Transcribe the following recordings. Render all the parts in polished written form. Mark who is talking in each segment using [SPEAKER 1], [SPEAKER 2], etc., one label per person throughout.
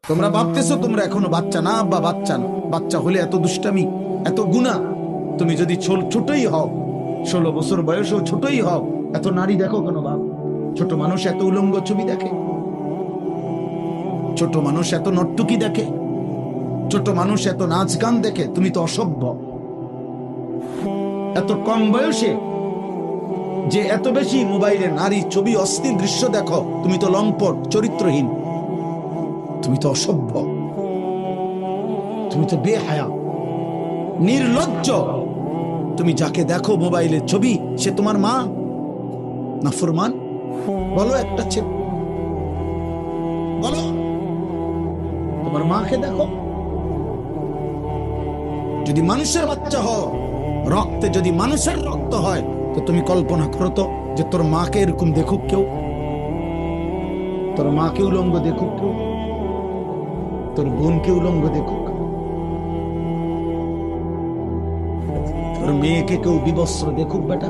[SPEAKER 1] তোমরা ভাবতেছো তোমরা এখনো বাচ্চা না, আব্বা বাচ্চা না। বাচ্চা হলে এত দুষ্টামি, এত গুনাহ। তুমি যদি ছোটই হও, 16 বছর বয়সেও ছোটই হও, এত নারী দেখো কেন বাপ? ছোট মানুষ এত উলঙ্গ ছবি দেখে, ছোট মানুষ এত নর্তকী দেখে, ছোট মানুষ এত নাচ গান দেখে। তুমি তো অসভ্য। এত কম বয়সে যে এত বেশি মোবাইলে নারী ছবি, অশ্লীল দৃশ্য দেখো, তুমি তো লম্পট, চরিত্রহীন, তুমি তো অসভ্য, তুমি তো বেহায়া, নির্লজ্জ। তুমি যাকে দেখো মোবাইলের ছবি, সে তোমার মা? নাফরমান বলো একটা ছেলে, বলো তোমার মাকে দেখো। যদি মানুষের বাচ্চা হও, রক্তে যদি মানুষের রক্ত হয়, তো তুমি কল্পনা করো তো যে তোর মাকে এরকম দেখুক কেউ, তোর মাকে উলঙ্গ দেখুক কেউ, তোর বোনকে উলঙ্গ দেখুক, তোর মেয়েকে কেউ বিবস্ত্র দেখুক বেটা,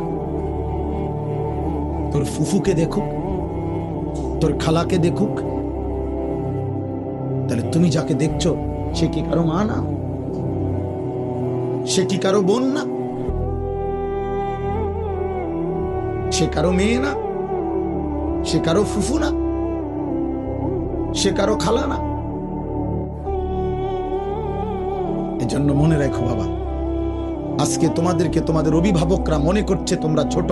[SPEAKER 1] তোর ফুফুকে দেখুক, তোর খালাকে দেখুক। তাহলে তুমি যাকে দেখছো সে কি কারো মা না? সে কি কারো বোন না? সে কারো মেয়ে না? সে কারো ফুফু না? সে কারো খালা না? এজন্য মনে রাখো বাবা, আজকে তোমাদেরকে তোমাদের অভিভাবকরা মনে করছে তোমরা ছোট,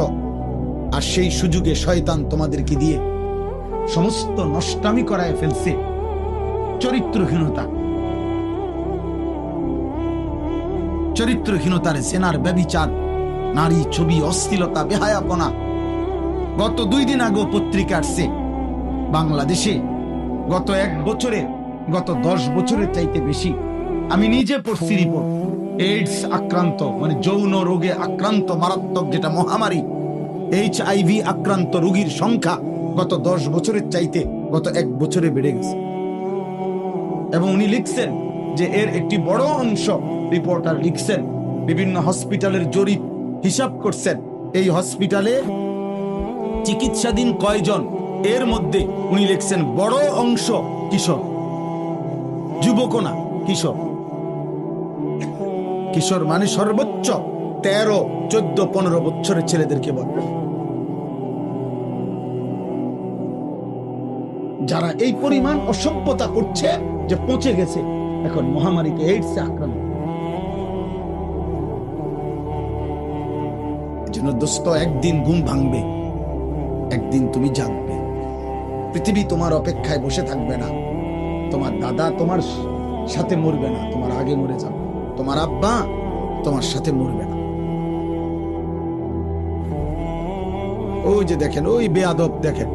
[SPEAKER 1] আর সেই সুযোগে শয়তান তোমাদেরকে দিয়ে সমস্ত নষ্টামি করায় ফেলছে। চরিত্রহীনতা, চরিত্রহীনতার জেনার, ব্যভিচার, নারী ছবি, অশ্লীলতা, বেহায়াপনা। গত 2 দিন আগে পত্রিকা আসছে বাংলাদেশে গত 1 বছরে, গত 10 বছরের চাইতে বেশি, আমি নিজে পড়ছি রিপোর্ট, এইডস আক্রান্ত, মানে যৌন রোগে আক্রান্ত মারাত্মক যেটা মহামারী, HIV আক্রান্ত রোগীর সংখ্যা গত 10 বছরের চাইতে গত 1 বছরে বেড়ে গেছে। এবং উনি লিখছেন যে এর একটি বড় অংশ, রিপোর্টার লিখছেন, বিভিন্ন হসপিটালের জরিপ হিসাব করছেন, এই হসপিটালে চিকিৎসাধীন কয়জন, এর মধ্যে উনি লিখছেন বড় অংশ কিশোর, যুবক না, কিশোর। কিশোর মানে সর্বোচ্চ 13, 14, 15 বছরের ছেলেদেরকে বলে। যারা এই পরিমাণ অসভ্যতা করছে যে পৌঁছে গেছে এখন মহামারীতে, এইডসে আক্রান্ত। এজন্য দোস্ত, একদিন ঘুম ভাঙবে, একদিন তুমি জাগবে। পৃথিবী তোমার অপেক্ষায় বসে থাকবে না। তোমার দাদা তোমার সাথে মরবে না, তোমার আগে মরে যাবে। তোমার আব্বা তোমার সাথে মরবে না। ওই যে দেখেন, ওই বেয়াদব দেখেন,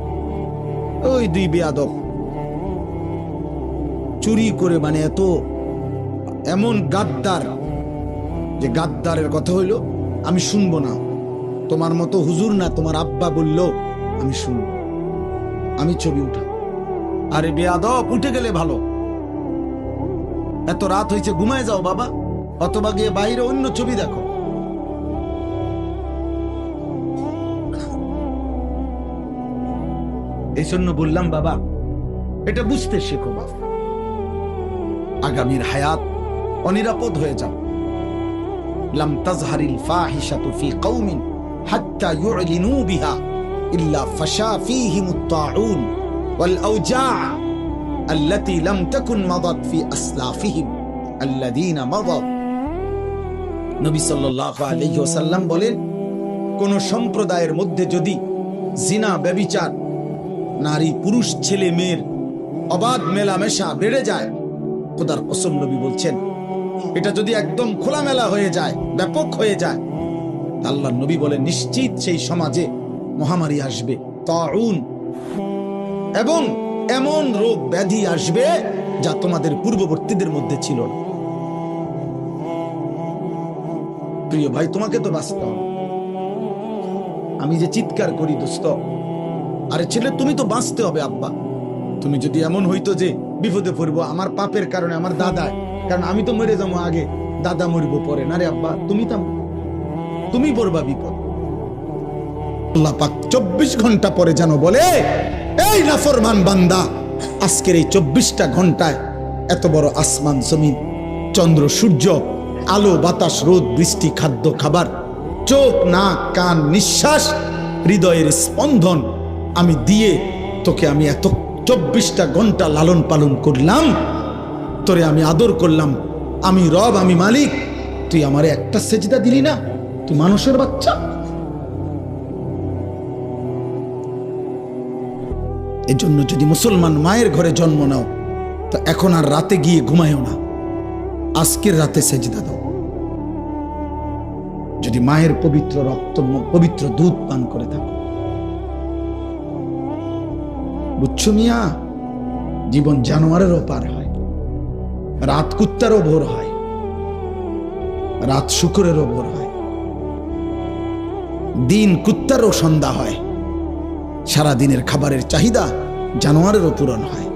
[SPEAKER 1] ওই 2 বেয়াদব চুরি করে, মানে এত এমন গাদ্দার, যে গাদ্দারের কথা হইল আমি শুনবো না, তোমার মতো হুজুর না, তোমার আব্বা বললো আমি শুনবো, আমি ছবি উঠা। আরে বেয়াদব, উঠে গেলে ভালো, এত রাত হয়েছে, ঘুমায় যাও বাবা, অথবা গিয়ে বাইরে অন্য ছবি দেখো। এই জন্য বললাম বাবা, এটা বুঝতে শেখো বাবা, আগামীর হায়াত অনিরাপদ হয়ে যাও। লাম তাজহারিল ফাহিশাতু ফি কওমিন হাত্তা ইউলিনু বিহা ইল্লা ফাশা ফীহিমুত তাউন ওয়াল আওজা আল্লাতী লাম তাকুন মাদাত ফি আসলাফিহিম আল্লাযীনা মাদাত। নবী সাল্লাল্লাহু আলাইহি ওয়াসাল্লাম বলেন, কোন সম্প্রদায়ের মধ্যে যদি জিনা, ব্যভিচার, নারী পুরুষ, ছেলে মেয়ের অবাধ মেলামেশা বেড়ে যায়, খোদার কসম নবী বলছেন, এটা যদি একদম খোলামেলা হয়ে যায়, ব্যাপক হয়ে যায়, আল্লাহর নবী বলেন নিশ্চিত সেই সমাজে মহামারী আসবে, তাউন, এবং এমন রোগ ব্যাধি আসবে যা তোমাদের পূর্ববর্তীদের মধ্যে ছিল না। প্রিয় ভাই, তোমাকে তো বাঁচতে হবে। আমি যে চিৎকার করি দোস্ত, আরে ছেলে তুমি তো বাঁচতে হবে আব্বা। তুমি যদি এমন হইতো যে বিপদে পড়বো আমার পাপের কারণে, আমার দাদায়, কারণ আমি তো মরে যাবো আগে, দাদা মরবো পরে, না রে আব্বা, তুমি পড়বা বিপদ। আল্লাহ পাক 24 ঘন্টা পরে যেন বলে, এই নাফরমান বান্দা, আজকের এই 24টা ঘন্টায় এত বড় আসমান জমিন, চন্দ্র সূর্য, আলো বাতাস, রোদ বৃষ্টি, খাদ্য খাবার, চোখ নাক কান নিঃশ্বাস, হৃদয়ের স্পন্দন আমি দিয়ে তোকে আমি এত 24টা ঘন্টা লালন পালন করলাম, তোরে আমি আদর করলাম, আমি রব, আমি মালিক, তুই আমারে একটা সেজদা দিলি না? তুই মানুষের বাচ্চা। এজন্য যদি মুসলমান মায়ের ঘরে জন্ম নাও তো এখন আর রাতে গিয়ে ঘুমায়ও না, আজকের রাতে সেজদা দাও। যদি মায়ের পবিত্র রক্ত, পবিত্র দুধ পান করে থাকো, বুঝছো মিয়া? জীবন জানোয়ারেরও পার হয়, রাত কুত্তারও ভোর হয়, রাত শুকুরেরও ভোর হয়, দিন কুত্তারও সন্ধ্যা হয়, সারা দিনের খাবারের চাহিদা জানোয়ারেরও পূরণ হয়,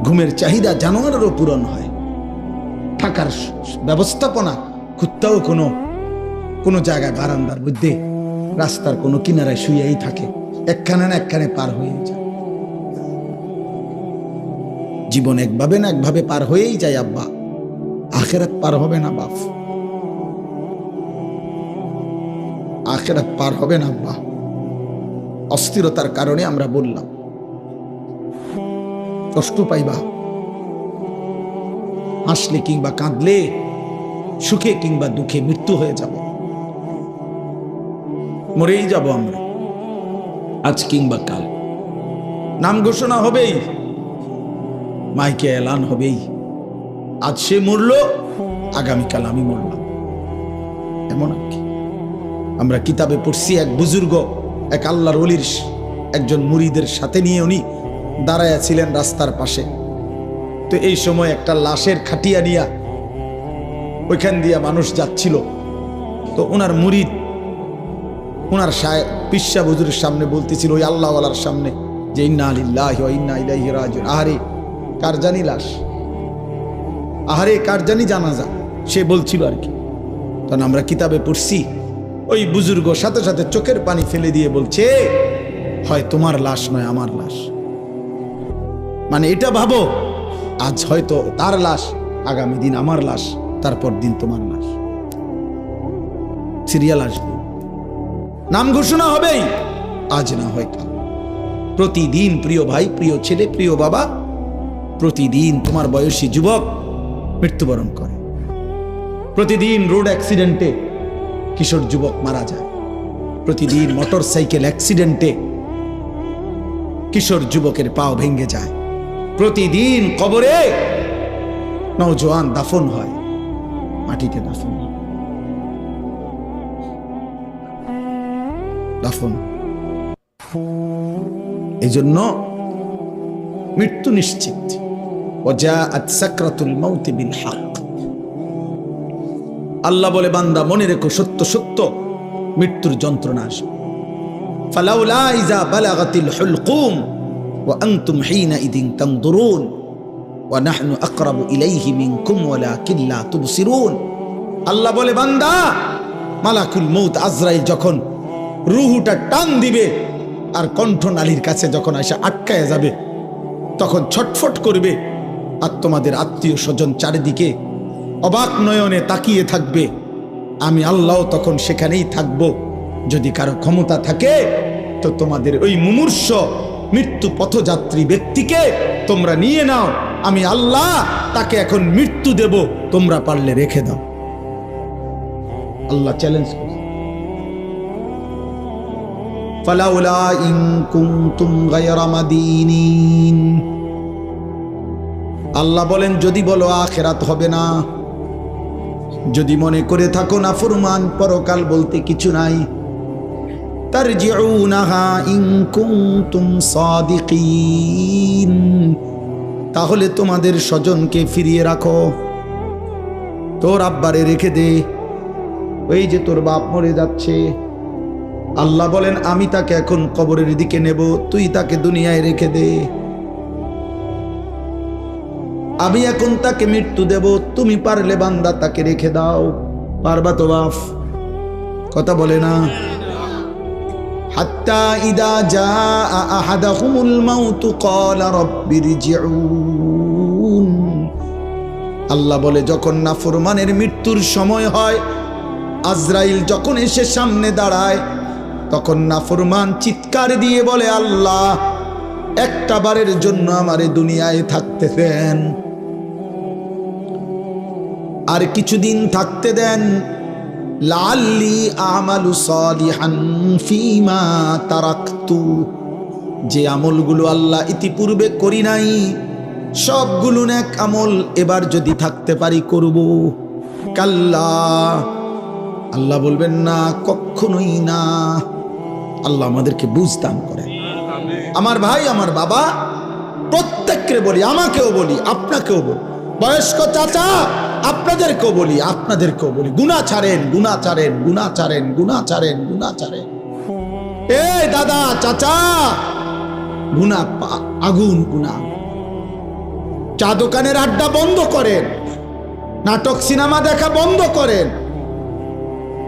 [SPEAKER 1] ঘুমের চাহিদা জানোয়ারেরও পূরণ হয়, থাকার ব্যবস্থাপনা কুত্তাও কোনো জায়গায় বারান্দার মধ্যে রাস্তার কোনো কিনারায় শুয়েই থাকে, একখানে না একখানে পার হয়ে যায়। জীবন একভাবে না একভাবে পার হয়েই যায় আব্বা, আখেরাত পার হবে না বাপ, আখেরাত পার হবে না আব্বা। অস্থিরতার কারণে আমরা বললাম, কষ্ট পাইবা, হাসলে কিংবা কাঁদলে, সুখে কিংবা দুঃখে মৃত্যু হয়ে যাব, মরেই যাব আমরা, আজ কিংবা কাল। নাম ঘোষণা হবেই, মাইকে এলান হবেই, আজ সে মরলো, আগামীকাল আমি মরলাম, এমন আর কি। আমরা কিতাবে পড়ছি, এক বুজুর্গ এক আল্লাহর ওলির একজন মুরিদের সাথে নিয়ে উনি দাঁড়ায়া ছিলেন রাস্তার পাশে। তো এই সময় একটা লাশের খাটিয়া নিয়া ওইখান দিয়া মানুষ যাচ্ছিল। তো ওনার মুরিদ ওনার পিসা হুজুরের সামনে বলতেছিল, ওই আল্লাহওয়ালার সামনে, যে ইন্না লিল্লাহি ওয়া ইন্না ইলাইহি রাজিউন, আহারে কার জানি লাশ, আহারে কার জানি জানাজা, সে বলছিল আর কি। তখন আমরা কিতাবে পড়ছি, ওই বুজুর্গ সাথে সাথে চোখের পানি ফেলে দিয়ে বলছে, হয় তোমার লাশ নয় আমার লাশ। মানে এটা ভাবো, আজ হয়তো তার লাশ, আগামী দিন আমার লাশ, তারপর দিন তোমার লাশ, সিরিয়াল আসবে, নাম ঘোষণা হবেই, আজ না হয় কাল। প্রতিদিন প্রিয় ভাই, প্রিয় ছেলে, প্রিয় বাবা, প্রতিদিন তোমার বয়সী যুবক মৃত্যুবরণ করে। প্রতিদিন রোড অ্যাক্সিডেন্টে কিশোর যুবক মারা যায়, প্রতিদিন মোটর সাইকেল অ্যাক্সিডেন্টে কিশোর যুবকের পাও ভেঙে যায়, প্রতিদিন কবরে নওজোয়ান দাফন হয়, মাটিতে দাফন হয়, দাফন। এই জন্য মৃত্যু নিশ্চিত। ওয়াজাআত সাকরাতুল মাউত বিল হক। আল্লাহ বলে, বান্দা মনে রেখো, সত্য সত্য মৃত্যুর যন্ত্রণা আসবে। ফালাউলা ইযা বালাগাতিল হুলকুম ওয়া আনতুম হিনাইযিন তানদুরুন ওয়া নাহনু আকরাবু ইলাইহি মিনকুম ওয়ালাকিন লা তুবসিরুন। আল্লাহ বলে, বান্দা মালাকুল মউত আজরাইল যখন রূহটা টান দিবে আর কণ্ঠনালীর কাছে যখন এসে আটকায় যাবে, তখন ছটফট করবে, আর তোমাদের আত্মীয় স্বজন চারিদিকে অবাক নয়নে তাকিয়ে থাকবে। আমি আল্লাহ তখন সেখানেই থাকব। যদি কারো ক্ষমতা থাকে তো তোমাদের ওই মুমূর্ষ মৃত্যু পথযাত্রী ব্যক্তিকে তোমরা নিয়ে নাও, আমি আল্লাহ তাকে এখন মৃত্যু দেব, তোমরা পারলে রেখে দাও। আল্লাহ চ্যালেঞ্জ করে, ফালাউলা ইন কুনতুম গায়রা মাদিনিন। আল্লাহ বলেন, যদি বলো আখিরাত হবে না, যদি মনে করে থাকো না ফরমান পরকাল বলতে কিছু নাই, তারজিউনাহা ইন কুনতুম সাদিকিন, তাহলে তোমাদের স্বজনকে ফিরিয়ে রাখো, তোর আব্বারে রেখে দে, ওই যে তোর বাপ মরে যাচ্ছে। আল্লাহ বলেন, আমি তাকে এখন কবরের দিকে নেব, তুই তাকে দুনিয়ায় রেখে দে। আমি এখন তাকে মৃত্যু দেব, তুমি পারলে বান্দা তাকে রেখে দাও। পারবা তো বাপ? কথা বলে না। হাত্তা ইদা জাআ আহাদাহুমুল মাউতু ক্বালা রাব্বিরজিউন। আল্লাহ বলে যখন নাফরমানের মৃত্যুর সময় হয়, আজরাইল যখন এসে সামনে দাঁড়ায়, তখন নাফরমান চিৎকার দিয়ে বলে, আল্লাহ একটা বারের জন্য আমারে দুনিয়ায় থাকতে দেন, আর কিছুদিন থাকতে দেন, লাআল্লি আমালু সালিহান ফীমা তারাকতু। যে আমলগুলো আল্লাহ ইতিপূর্বে করি নাই সবগুলো নেক আমল এবার যদি থাকতে পারি করব। কাল্লা, আল্লাহ বলবেন না, কখনোই না। আল্লাহ আমাদেরকে বুঝদান করেন। আমার ভাই, আমার বাবা, প্রত্যেককে বলি, আমাকেও বলি, আপনাকেও বলি, বয়স্ক চাচা আপনাদেরকেও বলি, আপনাদেরকেও বলি, গুনাহ ছাড়েন, গুনাহ ছাড়েন, গুনাহ ছাড়েন, গুনাহ ছাড়েন, গুনাহ ছাড়েন। এই দাদা চাচা, গুনাহ আগুন, গুনাহ। চা দোকানের আড্ডা বন্ধ করেন, নাটক সিনেমা দেখা বন্ধ করেন,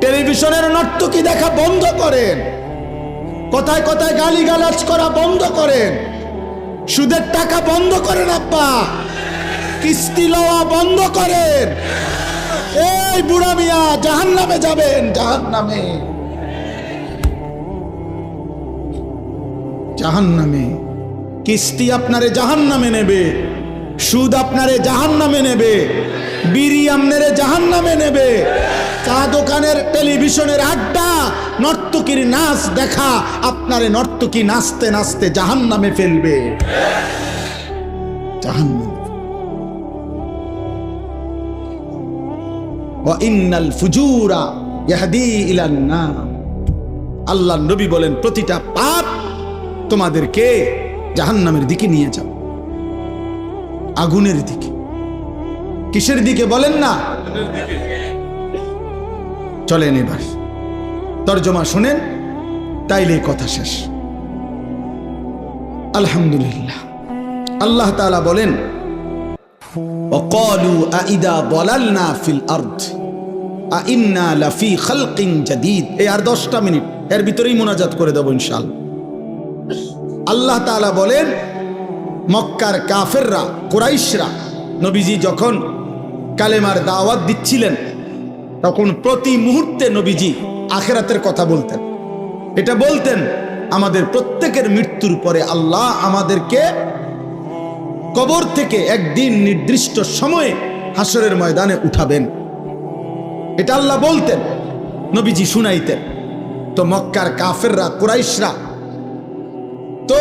[SPEAKER 1] টেলিভিশনের নর্তকী দেখা বন্ধ করেন, কথায় কথায় গালিগালাজ করা বন্ধ করেন, সুদের টাকা বন্ধ করেন, আব্বা কিস্তি লওয়া বন্ধ করেন। এই বুড়া মিয়া জাহান্নামে যাবেন, জাহান্নামে, জাহান্নামে। কিস্তি আপনারে জাহান্নামে নেবে, সুদ আপনারে জাহান্নামে নেবে, বিড়ি আপনারে জাহান্নামে নেবে, চা দোকানের টেলিভিশনের আড্ডা, নর্তকীর নাচ দেখা আপনারে নর্তকী নাচতে নাচতে জাহান্নামে ফেলবে, জাহান্নামে। ওয়া ইন্নাল ফুজুরা ইয়াহদি ইলান নার। আল্লাহর নবী বলেন প্রতিটা পাপ তোমাদেরকে জাহান্নামের দিকে নিয়ে যাবে, আগুনের দিকে। কিসের দিকে বলেন না? চলেন এবার তরজমা শুনেন, তাইলে কথা শেষ। আলহামদুলিল্লাহ। আল্লাহ তাআলা বলেন, وقالوا أإذا ضللنا في الأرض أإنا لفي خلق جديد। এই আর 10টা মিনিট এর ভিতরেই মুনাজাত করে দেব ইনশাআল্লাহ। আল্লাহ তাআলা বলেন, মক্কার কাফেররা, কুরাইশরা নবীজি যখন কালেমার দাওয়াত দিচ্ছিলেন, তখন প্রতি মুহূর্তে নবীজি আখিরাতের কথা বলতেন। এটা বলতেন, আমাদের প্রত্যেকের মৃত্যুর পরে আল্লাহ আমাদেরকে কবর থেকে একদিন নির্দিষ্ট সময়ে হাসরের ময়দানে উঠাবেন। এটা আল্লাহ বলতেন, নবীজি শুনাইতেন। তো মক্কার কাফেররা, কুরাইশরা, তো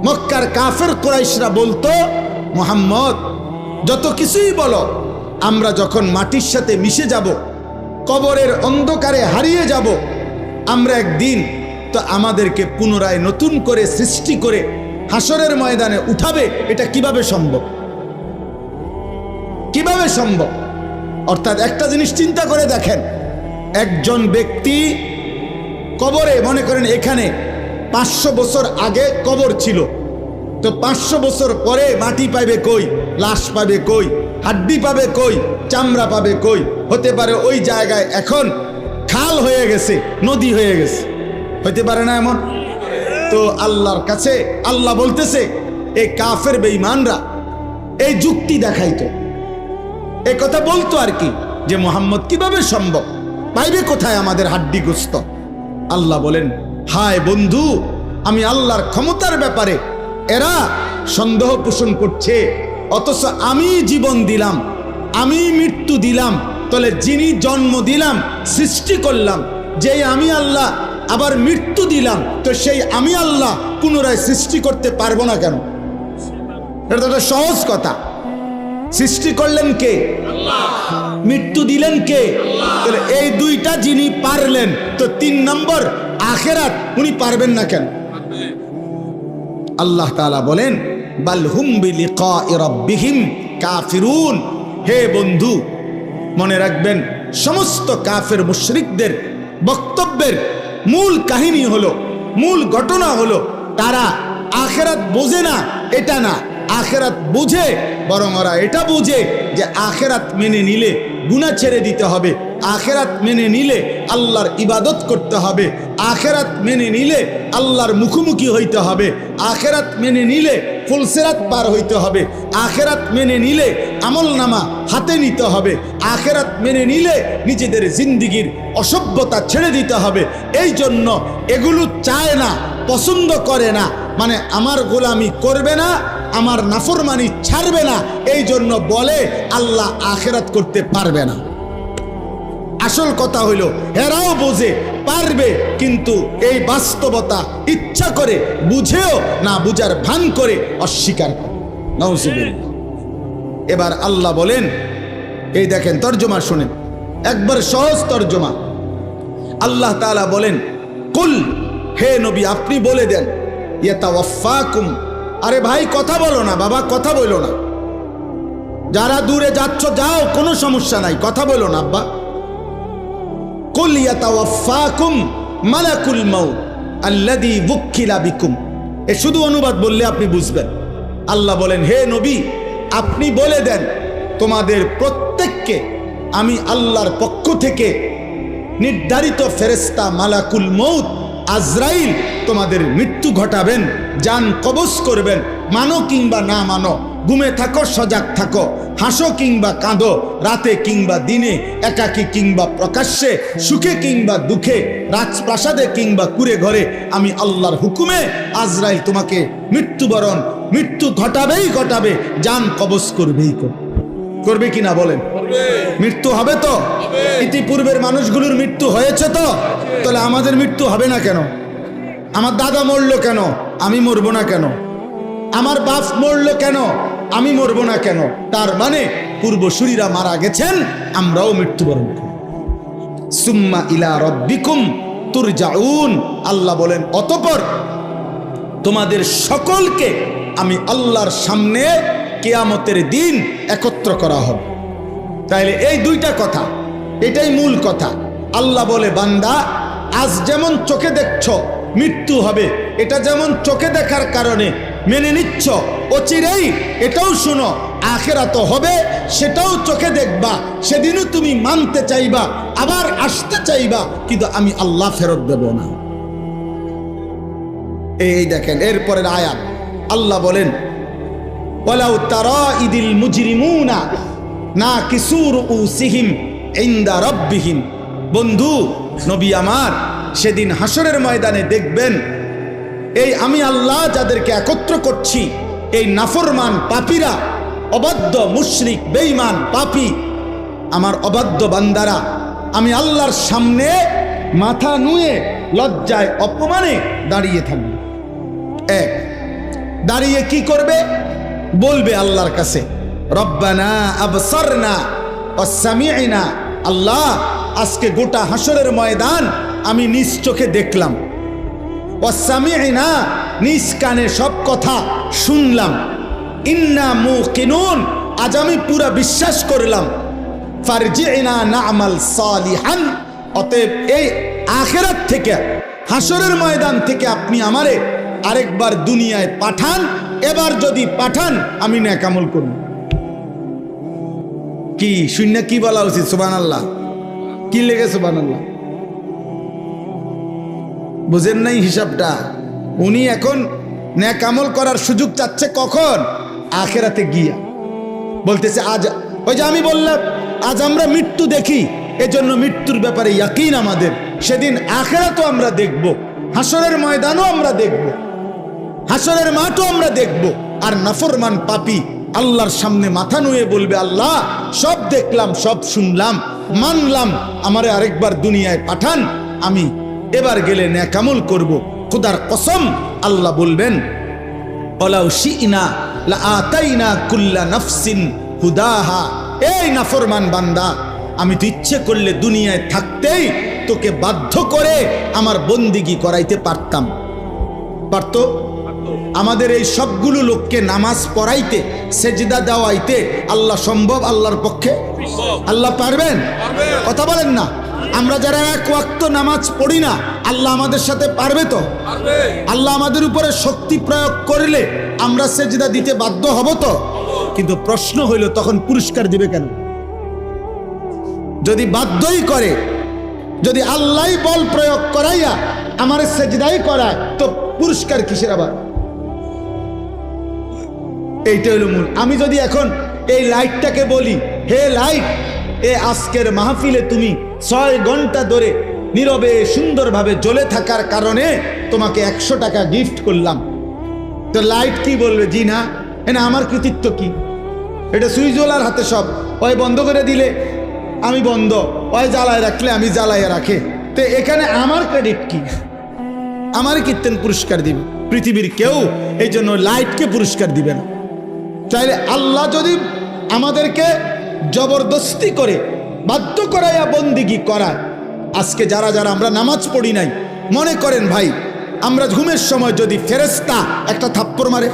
[SPEAKER 1] মক্কার কাফের কুরাইশরা বলতো, মুহাম্মদ যত কিছুই বলো, আমরা যখন মাটির সাথে মিশে যাব, কবরের অন্ধকারে হারিয়ে যাব, আমরা একদিন তো আমাদেরকে পুনরায় নতুন করে সৃষ্টি করে হাসরের ময়দানে উঠাবে। এটা কিভাবে সম্ভব? কিভাবে সম্ভব? অর্থাৎ একটা জিনিস চিন্তা করে দেখেন, একজন ব্যক্তি কবরে, মনে করেন এখানে 500 বছর আগে কবর ছিল, তো 500 বছর পরে মাটি পাবে কই, লাশ পাবে কই, হাড্ডি পাবে কই, চামড়া পাবে কই? হতে পারে ওই জায়গায় এখন খাল হয়ে গেছে, নদী হয়ে গেছে, হতে পারে না এমন? তো আল্লাহর কাছে আল্লাহ বলতেছে, এই কাফের বেঈমানরা এই যুক্তি দেখাইতো, এই কথা বলতো আর কি, যে মুহাম্মদ কিভাবে সম্ভব, পাইবে কোথায় আমাদের হাড্ডি গোস্ত? আল্লাহ বলেন, হায় বন্ধু, আমি আল্লাহর ক্ষমতার ব্যাপারে এরা সন্দেহ পোষণ করছে, অথচ আমি জীবন দিলাম, আমি মৃত্যু দিলাম, তাহলে যিনি জন্ম দিলাম, সৃষ্টি করলাম, যেই আমি আল্লাহ আবার মৃত্যু দিলাম, তো সেই আমি আল্লাহ পুনরায় সৃষ্টি করতে পারবো না কেন? এটা তো একটা সহজ কথা। সৃষ্টি করলেন কে? আল্লাহ। মৃত্যু দিলেন কে? আল্লাহ। এই দুইটা যিনি পারলেন, তো 3 নম্বর আখিরাত উনি পারবেন না কেন? আল্লাহ তাআলা বলেন, বাল হুম বিলিকাই রাব্বিহিম কাফিরুন। হে বন্ধু, মনে রাখবেন, সমস্ত কাফের মুশরিকদের বক্তব্যের মূল কাহিনী হলো, মূল ঘটনা হলো, তারা আখিরাত বোঝে না, এটা না, আখিরাত বুঝে, বরং ওরা এটা বুঝে যে আখিরাত মেনে নিলে গুনাহ ছেড়ে দিতে হবে, আখেরাত মেনে নিলে আল্লাহর ইবাদত করতে হবে, আখেরাত মেনে নিলে আল্লাহর মুখোমুখি হইতে হবে, আখেরাত মেনে নিলে ফুলসিরাত পার হইতে হবে, আখেরাত মেনে নিলে আমলনামা হাতে নিতে হবে, আখেরাত মেনে নিলে নিজেদের জিন্দিগির অসভ্যতা ছেড়ে দিতে হবে। এই জন্য এগুলো চায় না, পছন্দ করে না, মানে আমার গোলামি করবে না, আমার নাফরমানি ছাড়বে না, এই জন্য বলে আল্লাহ আখেরাত করতে পারবে না। আসল কথা হইল এরাও বোঝে পারবে, কিন্তু এই বাস্তবতা ইচ্ছা করে বুঝেও না বুঝার ভান করে অস্বীকার করে। নাউজুবিল্লাহ। এবার আল্লাহ বলেন, এই দেখেন তর্জমা শুনেন, একবার সহজ তর্জমা। আল্লাহ তাআলা বলেন, কুল, হে নবী আপনি বলে দেন, ইয়াতাওয়াফাকুম, আরে ভাই কথা বলো না বাবা, কথা বলো না, যারা দূরে যাচ্ছ যাও, কোনো সমস্যা নাই, কথা বলো না আব্বা। কুল ইয়াতাওয়াফাকুম মালাকুল মাউত আল্লাযী ওয়াক্কিলা বিকুম। এ শুধু অনুবাদ বললে আপনি বুঝবেন। আল্লাহ বলেন, হে নবী আপনি বলে দেন, তোমাদের প্রত্যেককে আমি আল্লাহর পক্ষ থেকে নির্ধারিত ফেরেশতা মালাকুল মউত আজরাইল তোমাদের মৃত্যু ঘটাবেন, জান কবজ করবেন, মানো কিংবা না মানো, ঘুমে থাকো সজাগ থাকো, হাসো কিংবা কাঁদো, রাতে কিংবা দিনে, একাকী কিংবা প্রকাশ্যে, সুখে কিংবা দুঃখে, রাজপ্রাসাদে কিংবা কুড়ে ঘরে, আমি আল্লাহর হুকুমে আজরাইল তোমাকে মৃত্যু ঘটাবেই ঘটাবে, জান কবজ করবেই করবে কিনা বলেন? মৃত্যু হবে তো? ইতিপূর্বের মানুষগুলোর মৃত্যু হয়েছে তো, তাহলে আমাদের মৃত্যু হবে না কেন? আমার দাদা মরলো কেন, আমি মরবো না কেন? আমার বাপ মরলো কেন, আমি মরবো না কেন? তার মানে পূর্বসূরীরা মারা গেছেন, আমরাও মৃত্যুবরণ করি। সুম্মা ইলা রাব্বিকুম তুরজাউন, আল্লাহ বলেন অতঃপর তোমাদের সকলকে আমি আল্লাহর সামনে কিয়ামতের দিন একত্র করা হবে। তাইলে এই দুইটা কথা, এটাই মূল কথা। আল্লাহ বলে, বান্দা আজ যেমন চোখে দেখছ মৃত্যু হবে, এটা যেমন চোখে দেখার কারণে মেনে নিচ্ছ, অচিরেই এটাও শুনো আখিরাত হবে, সেটাও চোখে দেখবা, সেদিনও তুমি মানতে চাইবা, আবার আসতে চাইবা, কিন্তু আমি আল্লাহ ফেরত দেব না। এই দেখেন এরপরের আয়াত, আল্লাহ বলেন, ওয়ালাউ তারা ইদিল মুজরিমুনা নাকিসু রুউসিহিম ইনদা রাব্বিহিম। বন্ধু নবী আমার, সেদিন হাসরের ময়দানে দেখবেন এই আমি আল্লাহ যাদেরকে একত্র করছি, এই নাফরমান পাপীরা, অবাধ্য মুশরিক বেঈমান পাপী, আমার অবাধ্য বান্দারা আমি আল্লাহর সামনে মাথা নুয়ে লজ্জায় অপমানে দাঁড়িয়ে থাকবে। এক, দাঁড়িয়ে কি করবে? বলবে আল্লাহর কাছে, রব্বানা আবসারনা ওয়া সামি'না, আল্লাহ আজকে গোটা হাসরের ময়দান আমি নিজ চোখে দেখলাম, ওয়া সামি'না নিজ কানে সব কথা শুনলাম, ইন্না মুকিনুন আজ আমি পুরা বিশ্বাস করলাম, ফারজি'না না'মাল সালিহান, অতএব এই আখিরাত থেকে হাসরের ময়দান থেকে আপনি আমারে আরেকবার দুনিয়ায় পাঠান, এবার যদি পাঠান আমি নেক আমল করব। কি শূন্য কি বলা উচিত? সুবহানাল্লাহ। কি লেগে সুবহানাল্লাহ? বুঝেন নাই হিসাবটা? উনি এখন নেক আমল করার সুযোগ চাচ্ছে কখন? আখিরাতে গিয়া। বলতেছে আজ, ওই যে আমি বললাম আজ আমরা মৃত্যু দেখি, এজন্য মৃত্যুর ব্যাপারে ইয়াকিন আমাদের, সেদিন আখিরাতও আমরা দেখব, হাসরের ময়দানও আমরা দেখব, হাসরের মাঠও আমরা দেখব। আর নাফরমান পাপী আল্লাহর সামনে মাথা নুয়ে বলবে, আল্লাহ সব দেখলাম, সব শুনলাম, মানলাম, আমারে আরেকবার দুনিয়ায় পাঠান, আমি এবার গেলে নেক আমল করব। খোদার কসম আল্লাহ বলবেন, ওয়ালাউ শি'না লাআতাইনা কুল্লা নাফসিন হুদাহা। এই নাফরমান বান্দা, আমি তো ইচ্ছে করলে দুনিয়ায় থাকতেই তোকে বাধ্য করে আমার বন্দিগি করাইতে পারতাম। পারতো? আমাদের এই সবগুলো লোককে নামাজ পড়াইতে, সেজদা দেওয়াইতে আল্লাহ সম্ভব? আল্লাহর পক্ষে আল্লাহ পারবেন? কথা বলেন না। আমরা যারা এক ওয়াক্ত নামাজ পড়ি না, আল্লাহ আমাদের সাথে পারবে তো? আল্লাহ আমাদের উপরে শক্তি প্রয়োগ করলে আমরা সেজদা দিতে বাধ্য হব তো? কিন্তু প্রশ্ন হইল তখন পুরস্কার দিবে কেন? যদি বাধ্যই করে, যদি আল্লাহ বল প্রয়োগ করাইয়া আমার সেজদাই করায়, তো পুরস্কার কিসের আবার? এইটা হলো মূল। আমি যদি এখন এই লাইটটাকে বলি, হে লাইট, এ আজকের মাহফিলে তুমি 6 ঘন্টা ধরে নীরবে সুন্দরভাবে জ্বলে থাকার কারণে তোমাকে 100 টাকা গিফট করলাম, তো লাইট কি বলবে? জি না, না আমার কৃতিত্ব কি? এটা সুইচওয়ালার হাতে সব। ওই বন্ধ করে দিলে আমি বন্ধ, ওই জ্বালায় রাখলে আমি জ্বালাইয়া রাখে, তো এখানে আমার ক্রেডিট কি? আমার কীর্তন পুরস্কার দিবে? পৃথিবীর কেউ এই জন্য লাইটকে পুরস্কার দিবে না। চাইলে আল্লাহ যদি আমাদেরকে জবরদস্তি করে বাধ্য করাইয়া বন্দিগি করায়, আজকে যারা যারা আমরা নামাজ পড়ি নাই, মনে করেন ভাই, আমরা ঘুমের সময় যদি ফেরেশতা একটা থাপ্পড় মারে,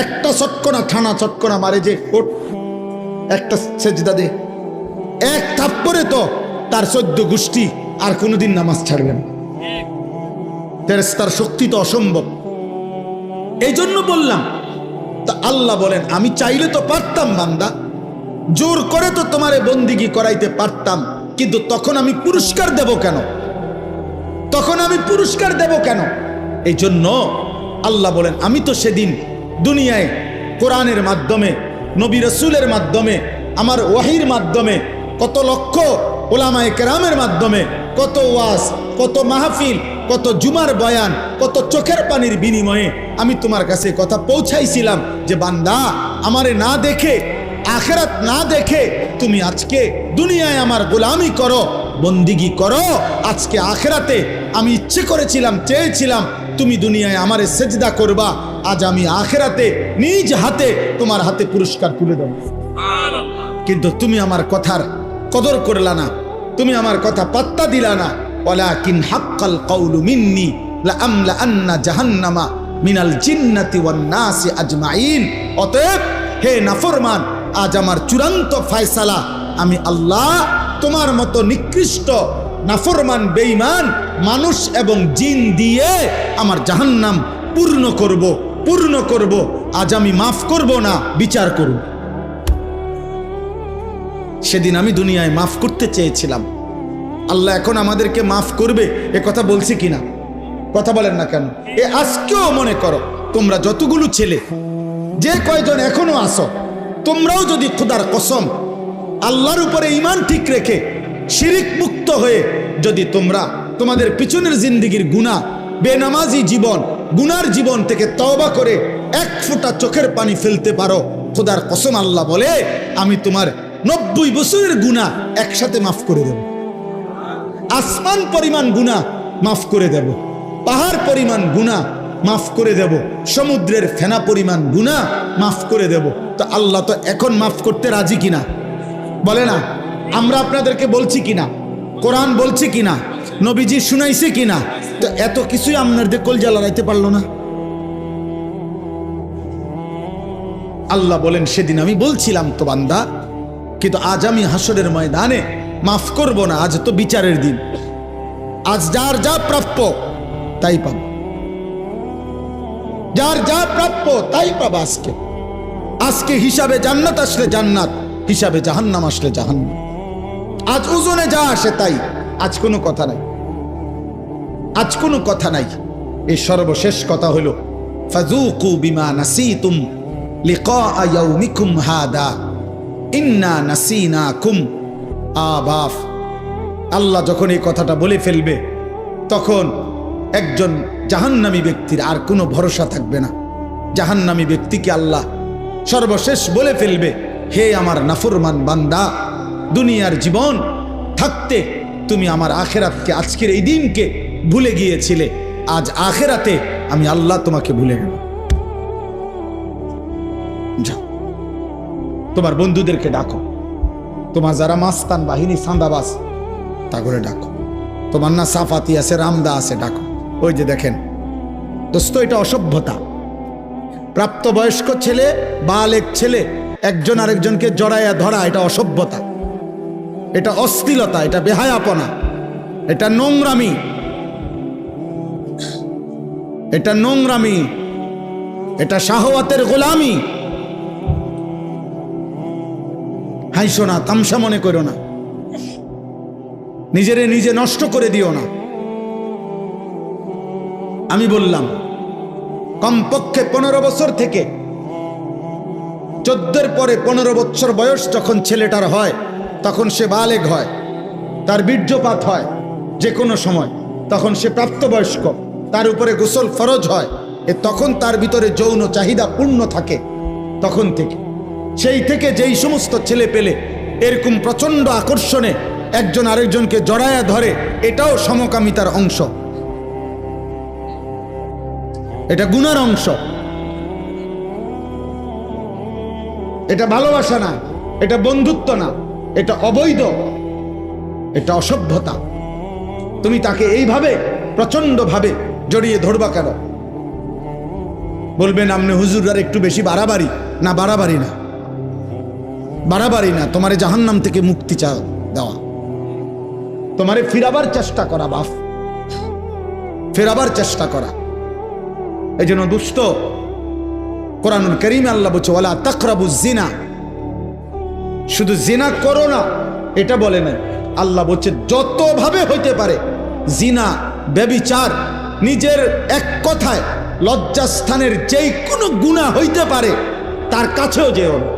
[SPEAKER 1] একটা চটকনা ঠানা চটকনা মারে, যে ওঠ একটা সেজদা দে, এক থাপ্পড়ে তো তার 14 গোষ্ঠী আর কোনোদিন নামাজ ছাড়বে না। ফেরেশতার শক্তি তো অসম্ভব। এই জন্য বললাম, তা আল্লাহ বলেন আমি চাইলে তো পারতাম বান্দা, জোর করে তো তোমারে বন্দিগি করাইতে পারতাম, কিন্তু তখন আমি পুরস্কার দেব কেন? তখন আমি পুরস্কার দেব কেন? এই জন্য আল্লাহ বলেন আমি তো সেদিন দুনিয়ায় কোরআনের মাধ্যমে, নবী রাসূলের মাধ্যমে, আমার ওয়াহির মাধ্যমে, কত লক্ষ উলামায়ে কেরামের মাধ্যমে, কত ওয়াজ, কত মাহফিল, কত জুমার বয়ান, কত চোখের পানির বিনিময়ে আমি তোমার কাছে কথা পৌঁছাইছিলাম যে বান্দা, আমারে না দেখে, আখিরাত না দেখে তুমি আজকে দুনিয়ায় আমার গোলামি করো, বন্দিগি করো। আজকে আখিরাতে আমি ইচ্ছে করেছিলাম, চেয়েছিলাম তুমি দুনিয়ায় আমারে সেজদা করবা, আজ আমি আখিরাতে নিজ হাতে তোমার হাতে পুরস্কার তুলে দেব। কিন্তু তুমি আমার কথার কদর করলা না, তুমি আমার কথা পাত্তা দিলা না। ওয়ালাকিন হাক্কাল কাউলু মিন্নি লাআমলাআন্না জাহান্নামা মিনাল জিন্নাতি ওয়ান নাসি আজমাইন। অতএব হে নাফরমান, আজ আমার চূড়ান্ত ফয়সালা, আমি আল্লাহ তোমার মতো নিকৃষ্ট নাফরমান বেঈমান মানুষ এবং জিন দিয়ে আমার জাহান্নাম পূর্ণ করব, পূর্ণ করব। আজ আমি মাফ করব না, বিচার করব। সেদিন আমি দুনিয়ায় মাফ করতে চেয়েছিলাম, আল্লাহ এখন আমাদেরকে মাফ করবে এ কথা বলছি কিনা? কথা বলেন না কেন? এ আজকেও মনে করো, তোমরা যতগুলো ছেলে, যে কয়জন এখনো আসো, তোমরাও যদি খোদার কসম আল্লাহর উপরে ঈমান ঠিক রেখে শিরিক মুক্ত হয়ে যদি তোমরা তোমাদের পিছনের জিন্দেগির গুনাহ, বেনামাজি জীবন, গুনার জীবন থেকে তওবা করে 1 ফোঁটা চোখের পানি ফেলতে পারো, খোদার কসম আল্লাহ বলে আমি তোমার 90 বছরের গুনাহ একসাথে মাফ করে দেব। আসমান পরিমাণ গুনাহ মাফ করে দেব, পাহাড় পরিমাণ গুনাহ মাফ করে দেব, সমুদ্রের ফেনা পরিমাণ গুনাহ মাফ করে দেব। তো আল্লাহ তো এখন মাফ করতে রাজি কিনা? বলে না? আমরা আপনাদেরকে বলছি কিনা? কোরআন বলছে কিনা? নবীজি শুনাইছে কিনা? তো এত কিছুই আপনাদের কলজা লড়াইতে পারলো না। আল্লাহ বলেন সেদিন আমি বলছিলাম তো বান্দা, কিন্তু আজ আমি হাসরের ময়দানে মাফ করব না। আজ তো বিচারের দিন, আজ যার যা প্রাপ্য তাই পাব, যার যা প্রাপ্য তাই পাব। আজকে হিসাবে জান্নাত আসলে জান্নাত, হিসাবে জাহান্নাম আসলে জাহান্নাম। আজ ওজনে যা আসে তাই, আজ কোনো কথা নাই, আজ কোনো কথা নাই। এই সর্বশেষ কথা হলো ফাযুকু বিমা নাসিতুম লিকা ইয়াউমিকুম হাদা ইন্না নাসিনাকুম আবাফ। আল্লাহ যখন এই কথাটা বলে ফেলবে, তখন একজন জাহান্নামী ব্যক্তির আর কোনো ভরসা থাকবে না। জাহান্নামী ব্যক্তিকে আল্লাহ সর্বশেষ বলে ফেলবে, হে আমার নাফরমান বান্দা, দুনিয়ার জীবন থাকতে তুমি আমার আখেরাতকে, আজকের এই দিনকে ভুলে গিয়েছিলে, আজ আখেরাতে আমি আল্লাহ তোমাকে ভুলে গেলাম। যাও তোমার বন্ধুদেরকে ডাকো, তোমার যারা মাস্তান বাহিনী সান্দাবাস তা করে ডাকো, তোমার না সাফাতি আছে, রামদা আছে, ডাকো। ওই যে দেখেন দোস্ত, এটা অসভ্যতা। প্রাপ্তবয়স্ক ছেলে, বালেক ছেলে একজন আরেকজনকে জড়াইয়া ধরা, এটা অসভ্যতা, এটা অশ্লীলতা, এটা বেহায়াপনা, এটা নোংরামি, এটা নোংরামি, এটা শাহওয়াতের গোলামি। হাইসো না, তামসা মনে করো না, নিজেরে নিজে নষ্ট করে দিও না। আমি বললাম কমপক্ষে 15 বছর থেকে 14 পরে 15 বছর বয়স যখন ছেলেটার হয়, তখন সে বালেগ হয়, তার বীর্যপাত হয় যে কোনো সময়, তখন সে প্রাপ্তবয়স্ক, তার উপরে গোসল ফরজ হয়, তখন তার ভিতরে যৌন চাহিদা পূর্ণ থাকে। তখন থেকে, সেই থেকে যেই সমস্ত ছেলে পেলে এরকম প্রচন্ড আকর্ষণে একজন আরেকজনকে জড়ায়া ধরে, এটাও সমকামিতার অংশ, এটা গুনার অংশ, এটা ভালোবাসা না, এটা বন্ধুত্ব না, এটা অবৈধ, এটা অসভ্যতা। তুমি তাকে এইভাবে প্রচন্ড ভাবে জড়িয়ে ধরবা কেন? বলবেন আপনি হুজুর আর একটু বেশি বাড়াবাড়ি। না, বাড়াবাড়ি না, বাড়াবাড়ি না, তোমারে জাহান্নাম থেকে মুক্তি দেওয়া, তোমারে ফিরাবার চেষ্টা করা, বাপ ফেরাবার চেষ্টা করা। এই জন্য দুষ্ট কোরআনুল কারীমে আল্লাহ বলছে ওয়ালা তাকরাবুজ জিনা, শুধু জিনা করো না এটা বলে নাই, আল্লাহ বলছে যত ভাবে হইতে পারে জিনা, ব্যভিচার, নিজের এক কথায় লজ্জাস্থানের যেই কোনো গুনাহ হইতে পারে তার কাছেও যেও না,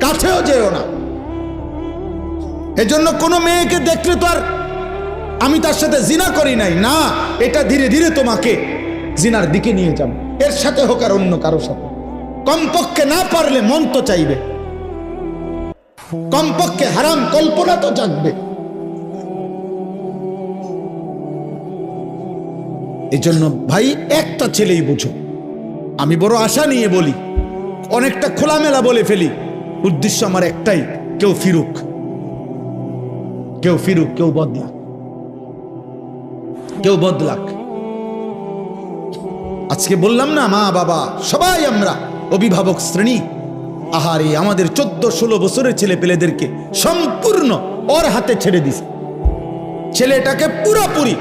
[SPEAKER 1] কাছেও যেও না। এজন্য কোনো মেয়েকে দেখলে তো আর আমি তার সাথে জিনা করি নাই না, এটা ধীরে ধীরে তোমাকে জিনার দিকে নিয়ে যাব, এর সাথে হোক আর অন্য কারো সাথে। কমপক্ষে না পারলে মন তো চাইবে, কমপক্ষে হারাম কল্পনা তো জাগবে। এই জন্য ভাই একটা ছেলেই বুঝো, আমি বড় আশা নিয়ে বলি, অনেকটা খোলামেলা বলে ফেলি, উদ্দেশ্য আমার একটাই, কেউ ফিরুক, কেউ ফিরুক, কেউ বদলাক, কেউ বদলাক। আজকে বললাম না, মা বাবা সবাই আমরা অভিভাবক শ্রেণী, আহারে আমাদের 14-16 বছরের ছেলে পেলেদেরকে সম্পূর্ণ ওর হাতে ছেড়ে দিছে, ছেলেটাকে পুরোপুরি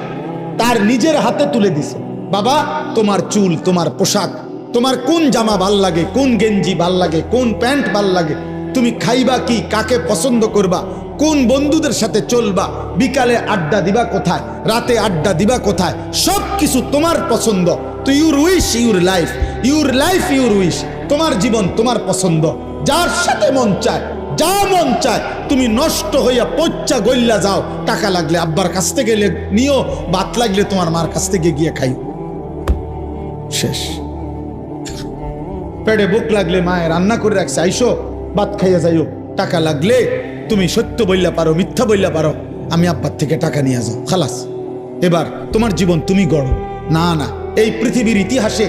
[SPEAKER 1] তার নিজের হাতে তুলে দিছে। বাবা তোমার চুল, তোমার পোশাক, তোমার কোন জামা ভাল লাগে, কোন গেঞ্জি ভাল লাগে, কোন প্যান্ট ভাল লাগে, তুমি খাইবা কি, কাকে পছন্দ করবা, কোন বন্ধুদের সাথে চলবা, বিকালে আড্ডা দিবা কোথায়, রাতে আড্ডা দিবা কোথায়, সব কিছু তোমার পছন্দ। তো your wish your life, your life your wish, তোমার জীবন তোমার পছন্দ, যার সাথে মন চায়, যা মন চায় তুমি নষ্ট হইয়া পচ্চা গইল্লা যাও, টাকা লাগলে আব্বার কাছ থেকে নিও, ভাত লাগলে তোমার মার কাছ থেকে গিয়ে খাই, শেষ। পেটে বুক লাগলে মায়ের রান্না করে রাখছে, আইসো ভাত খাইয়া যাইও, টাকা লাগলে তুমি সত্য বললা পারো, মিথ্যা বললা পারো, আমি আব্বার থেকে টাকা নিয়ে যাও, খালাস, এবার তোমার জীবন তুমি গড়ো। না না, এই পৃথিবীর ইতিহাসে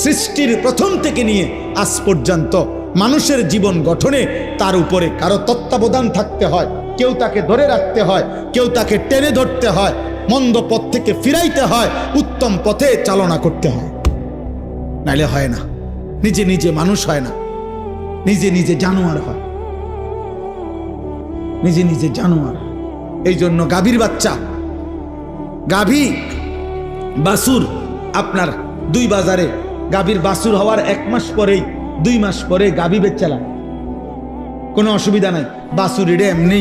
[SPEAKER 1] সৃষ্টির প্রথম থেকে নিয়ে আজ পর্যন্ত মানুষের জীবন গঠনে তার উপরে কারো তত্ত্বাবধান থাকতে হয়, কেউ তাকে ধরে রাখতে হয়, কেউ তাকে টেনে ধরতে হয়, মন্দ পথ থেকে ফিরাইতে হয়, উত্তম পথে চালনা করতে হয়, নাইলে হয় না। নিজে নিজে মানুষ হয় না, নিজে নিজে জানোয়ার হয়, নিজে নিজে জানোয়ার। এই জন্য গাভীর বাচ্চা, গাভী বাছুর, আপনার 2 বাজারে গাভীর বাছুর হওয়ার 1 মাস পরেই 2 মাস পরে গাভী বেচালাম, কোনো অসুবিধা নাই। বাছুর এটা এমনি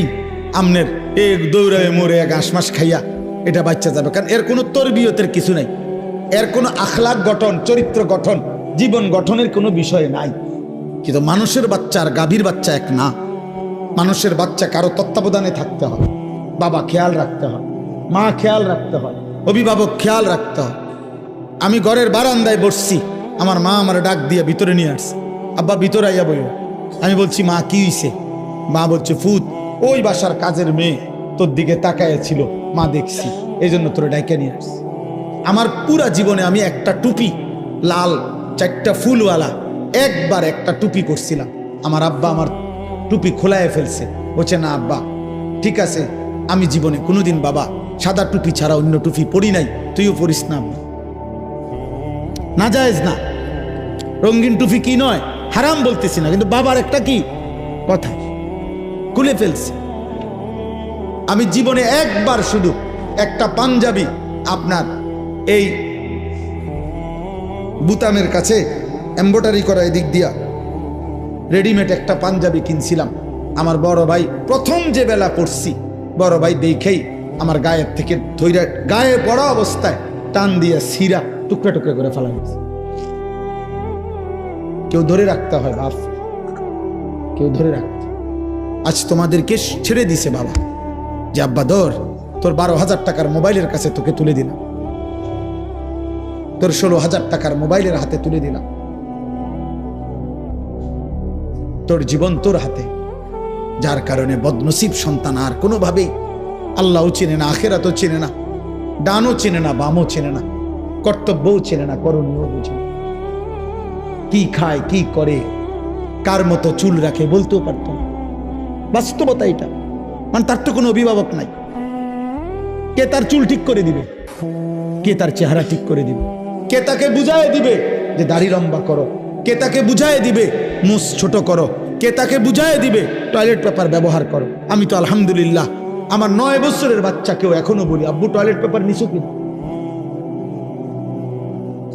[SPEAKER 1] আমনের এক দৌড়ায় মরে 1 মাস খাইয়া এটা বাচ্চা যাবে, কারণ এর কোনো তরবিয়তের কিছু নাই, এর কোনো আখলাক গঠন, চরিত্র গঠন, জীবন গঠনের কোনো বিষয় নাই। কিন্তু মানুষের বাচ্চা আর গাভীর বাচ্চা এক না। মানুষের বাচ্চা কারো তত্ত্বাবধানে থাকতে হয়, বাবা খেয়াল রাখতে হয়, মা খেয়াল রাখতে হয়, অভিভাবক খেয়াল রাখতে হয়। আমি ঘরের বারান্দায় বসছি, আমার মা আমার ডাক দিয়ে ভিতরে নিয়ে আসছে, আব্বা ভিতরে আইয়া বইও। আমি বলছি মা কি হইছে? মা বলছে ফুত, ওই বাসার কাজের মেয়ে তোর দিকে তাকায় ছিল, মা দেখছি, এই জন্য তোরে ডাইকে নিয়ে আসছে। আমার পুরা জীবনে আমি একটা টুপি, লাল 4টা ফুলওয়ালা, একবার একটা টুপি করছিলাম, আমার আব্বা আমার টুপি খোলায় ফেলছে। বলছে না আব্বা ঠিক আছে, আমি জীবনে কোনোদিন বাবা সাদা টুপি ছাড়া অন্য টুপি পরি নাই, তুইও পরিস না। না জায়েজ না, রঙিন টুপি কি নয়, হারাম বলতেছি না, কিন্তু বাবার একটা কি কথা খুলে ফেলছে। আমি জীবনে একবার শুধু একটা পাঞ্জাবি আপনার এই বুতামের কাছে এমব্রয়ডারি করা এদিক দিয়া রেডিমেড একটা পাঞ্জাবি কিনছিলাম। আমার বড় ভাই প্রথম যে বেলা পড়ছি, বড় ভাই দেখেই আমার গায়ের থেকে ধৈর্য, গায়ে পড়া অবস্থায় টান দিয়ে সিরা টুকরা টুকরা করে ফেলা গেছে। কেউ ধরে রাখতে হয় বাপ, কেউ ধরে রাখতে। আজ তোমাদেরকে ছেড়ে দিছে বাবা যে আব্বা ধর, তোর 12,000 টাকার মোবাইলের কাছে তোকে তুলে দিলাম, তোর 16,000 টাকার মোবাইলের হাতে তুলে দিলাম, তোর জীবন তোর হাতে। যার কারণে বদনসিব সন্তান আর কোনোভাবেই আল্লাহও চেনে না, আখেরাতও চেনে না, ডানও চেনে না, বামও চেনে না, কর্তব্যও চেনে না, করণীয় বুঝে না। কি খায়, কি করে, কার মতো চুল রাখে বলতেও পারত না। বাস্তবতা এটা, মানে তার তো কোনো অভিভাবক নাই। কে তার চুল ঠিক করে দিবে? কে তার চেহারা ঠিক করে দিবে? কে তাকে বুঝায় দিবে যে দাড়ি লম্বা করো? কে তাকে বুঝায় দিবে মুছ ছোট করো? কে তাকে বুঝায় দিবে টয়লেট পেপার ব্যবহার করো? আমি তো আলহামদুলিল্লাহ আমার 9 বছরের বাচ্চাকেও এখনো বলি, আব্বু টয়লেট পেপার নিছো কিনা?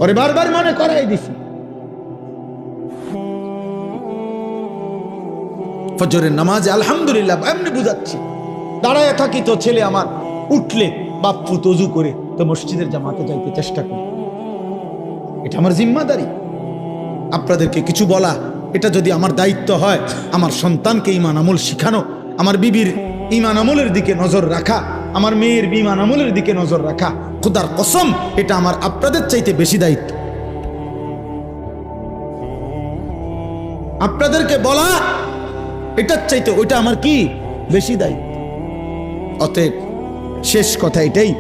[SPEAKER 1] ওরে বারবার মনে করাই দিছি। ফজরের নামাজে আলহামদুলিল্লাহ এমনি বুঝাচ্ছি, দাঁড়ায় থাকি তো ছেলে আমার উঠলে বাপ্পু তজু করে তো মসজিদের জামাতে যাইতে চেষ্টা করি। এটা আমার জিম্মাদারি। আপনাদেরকে কিছু বলা, এটা যদি আমার দায়িত্ব হয়, আমার সন্তানকে ঈমান আমল শিখানো, আমার বিবির ঈমান আমলের দিকে নজর রাখা, আমার মেয়ের ঈমান আমলের দিকে নজর রাখা, খোদার কসম এটা আমার আপনাদের চাইতে বেশি দায়িত্ব। আপনাদেরকে বলা এটার চাইতে ওইটা আমার কি বেশি দায়িত্ব। অতএব শেষ কথা এটাই,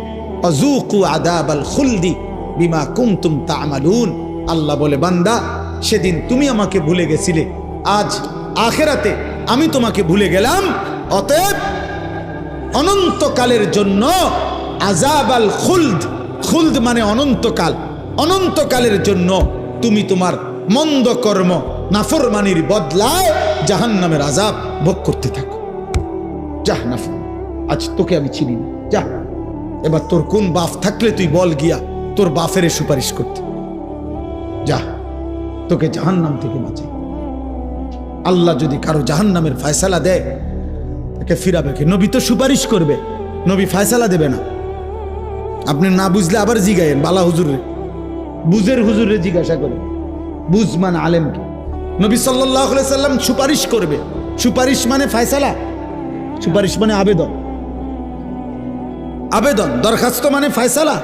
[SPEAKER 1] আযুকু আযাবাল খুলদি বিমা কুনতুম তা'মালুন। আল্লাহ বলে, বান্দা সেদিন তুমি আমাকে ভুলে গেছিলে, আজ আখিরাতে আমি তোমাকে ভুলে গেলাম। অতএব অনন্তকালের জন্য আযাবাল খুলদ, খুলদ মানে অনন্তকাল, অনন্তকালের জন্য তুমি তোমার মন্দ কর্ম নাফরমানির বদলায় জাহান্নামের আযাব ভোগ করতে থাকো। যা নাফর, আজ তোকে আমি চিনি না, যা। এবার তোর কোন বাপ থাকলে তুই বল গিয়া তোর বাপের সুপারিশ করতে, যা, তোকে জাহান্নাম থেকে বাঁচাই। আল্লাহ যদি কারো জাহান্নামের ফয়সালা দেয়, তাকে ফিরাবে কে? নবী তো সুপারিশ করবে, নবী ফয়সালা দেবে না। আপনি না বুঝলে আবার জিগায়েন বালা হুজুরে, বুঝের হুজুরে জিজ্ঞাসা করে, বুঝ মানে আলেমকে। নবী সাল্লাল্লাহু আলাইহি সাল্লাম সুপারিশ করবে। সুপারিশ মানে ফয়সালা, সুপারিশ মানে আবেদন, আবেদন। দরখাস্ত মানে ফয়সালা।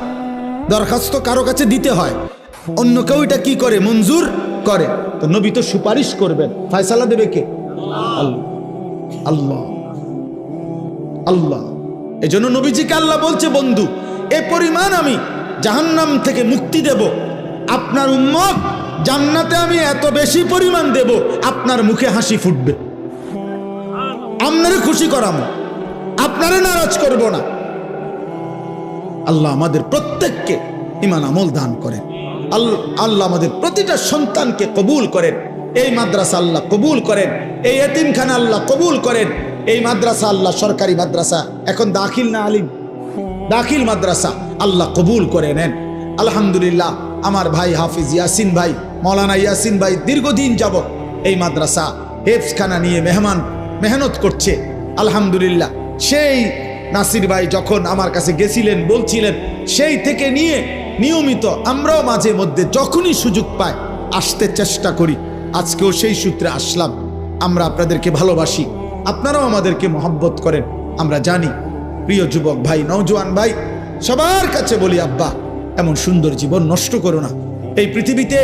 [SPEAKER 1] দরখাস্ত কারো কাছে দিতে হয়, অন্য কেউ এটা কি করে? মঞ্জুর করে। তো নবী তো সুপারিশ করবেন, ফয়সালা দেবে কে? আল্লাহ, আল্লাহ, আল্লাহ। এজন্য নবীজিকে আল্লাহ বলছে, বন্ধু এ পরিমাণ আমি জাহান্নাম থেকে মুক্তি দেব, আপনার উম্মত জান্নাতে আমি এত বেশি পরিমাণ দেব, আপনার মুখে হাসি ফুটবে। আপনারে খুশি করাবো, আপনারে নারাজ করব না। আল্লাহ আমাদের প্রত্যেককে ঈমান আমল দান করেন। আল্লাহ আমাদের প্রতিটা সন্তানকে কবুল করেন। এই মাদ্রাসা আল্লাহ কবুল করেন, এই এতিমখানা আল্লাহ কবুল করেন। এই মাদ্রাসা আল্লাহ সরকারি মাদ্রাসা, এখন দাখিল না আলিম, দাখিল মাদ্রাসা আল্লাহ কবুল করে নেন। আলহামদুলিল্লাহ আমার ভাই হাফিজ ইয়াসিন ভাই, মৌলানা ইয়াসিন ভাই দীর্ঘদিন যাবত এই মাদ্রাসা হেফজখানা নিয়ে মেহনত করছে। আলহামদুলিল্লাহ সেই নাসির ভাই যখন আমার কাছে গেছিলেন, বলছিলেন, সেই থেকে নিয়ে নিয়মিত আমরাও মাঝে মধ্যে যখনই সুযোগ পাই আসতে চেষ্টা করি। আজকেও সেই সূত্রে আসলাম। আমরা আপনাদেরকে ভালোবাসি, আপনারাও আমাদেরকে মহব্বত করেন, আমরা জানি। প্রিয় যুবক ভাই, নওজোয়ান ভাই, সবার কাছে বলি, আব্বা এমন সুন্দর জীবন নষ্ট করো না। এই পৃথিবীতে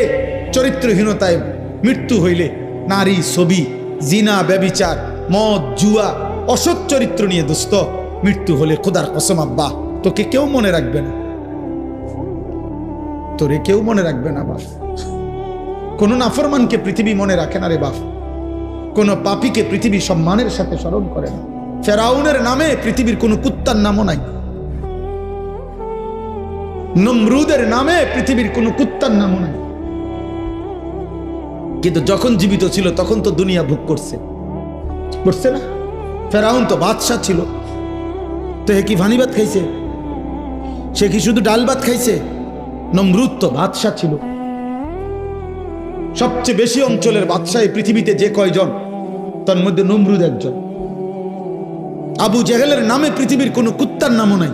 [SPEAKER 1] চরিত্রহীনতায় মৃত্যু হইলে নারী, ছবি, জিনা, ব্যভিচার, মদ, জুয়া, অসৎ চরিত্র নিয়ে দোস্ত মৃত্যু হলে খোদার কসম আব্বা তোকে কেউ মনে রাখবে না, তোরে কেউ মনে রাখবে না বাপ। কোন নাফরমানকে পৃথিবী মনে রাখে না রে বাপ। কোন পাপীকে পৃথিবী সম্মানের সাথে স্মরণ করে না। ফেরাউনের নামে পৃথিবীর কোন কুত্তার নামও নাই। নমরুদের নামে পৃথিবীর কোন কুত্তার নামও নাই। কিন্তু যখন জীবিত ছিল তখন তো দুনিয়া ভোগ করছে, করছে না? ফেরাউন তো বাদশা ছিল, তো হে কি ভানি ভাত খাইছে? সে কি শুধু ডাল ভাত খাইছে? নমরুদ তো বাদশা ছিল। সবচেয়ে বেশি অঞ্চলের বাদশাহ পৃথিবীতে যে কয়জন, তার মধ্যে নমরুদ একজন। আবু জেহেলের নামে পৃথিবীর কোনো কুত্তার নামও নাই,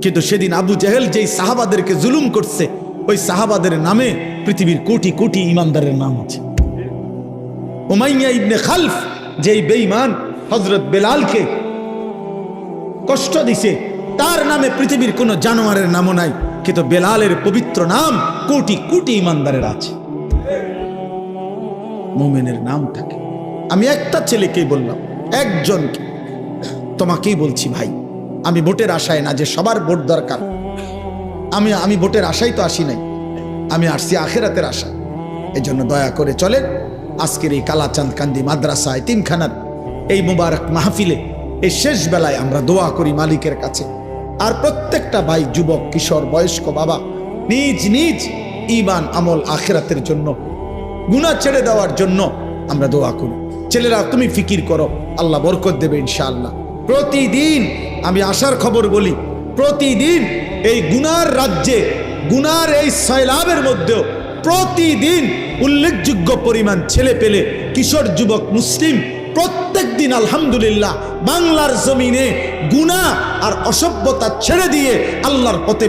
[SPEAKER 1] কিন্তু সেদিন আবু জেহেল যেই সাহাবাদেরকে জুলুম করছে, ওই সাহাবাদের নামে পৃথিবীর কোটি কোটি ইমানদারের নাম আছে। উমাইয়া ইবনে খালফ যেই বেঈমান হযরত বেলালকে কষ্ট দিছে, তার নামে পৃথিবীর কোনো জানোয়ারের নামও নাই, কিন্তু বেলালের পবিত্র নাম কোটি কোটি ইমানদারের আছে। মুমিনের নাম থাকে। আমি একটা ছেলেকেই বললাম, একজনকে, তোমাকেই বলছি ভাই, আমি ভোটের আশায় না যে সবার ভোট দরকার, আমি ভোটের আশায় তো আসি নাই, আমি আসছি আখিরাতের আশা। এজন্য দয়া করে চলেন আজকের এই কালাচাঁদ কান্দি মাদ্রাসা এতিমখানার এই মুবারক মাহফিলে এই শেষ বেলায় আমরা দোয়া করি মালিকের কাছে। আর প্রত্যেকটা ভাই, যুবক, কিশোর, বয়স্ক বাবা নিজ নিজ ঈমান, আমল, আখিরাতের জন্য, গুনাহ ছেড়ে দেওয়ার জন্য আমরা দোয়া করি। ছেলেরা তুমি ফিকির করো, আল্লাহ বরকত দেবে ইনশাআল্লাহ। প্রতিদিন আমি আশার খবর বলি, প্রতিদিন এই গুনার রাজ্যে, গুনার এই সয়লাবের মধ্যেও প্রতিদিন উল্লেখযোগ্য পরিমাণ ছেলে পেলে, কিশোর, যুবক, মুসলিম প্রত্যেক দিন আলহামদুলিল্লাহ বাংলার জমিনে গুনাহ আর অসভ্যতা ছেড়ে দিয়ে আল্লাহর পথে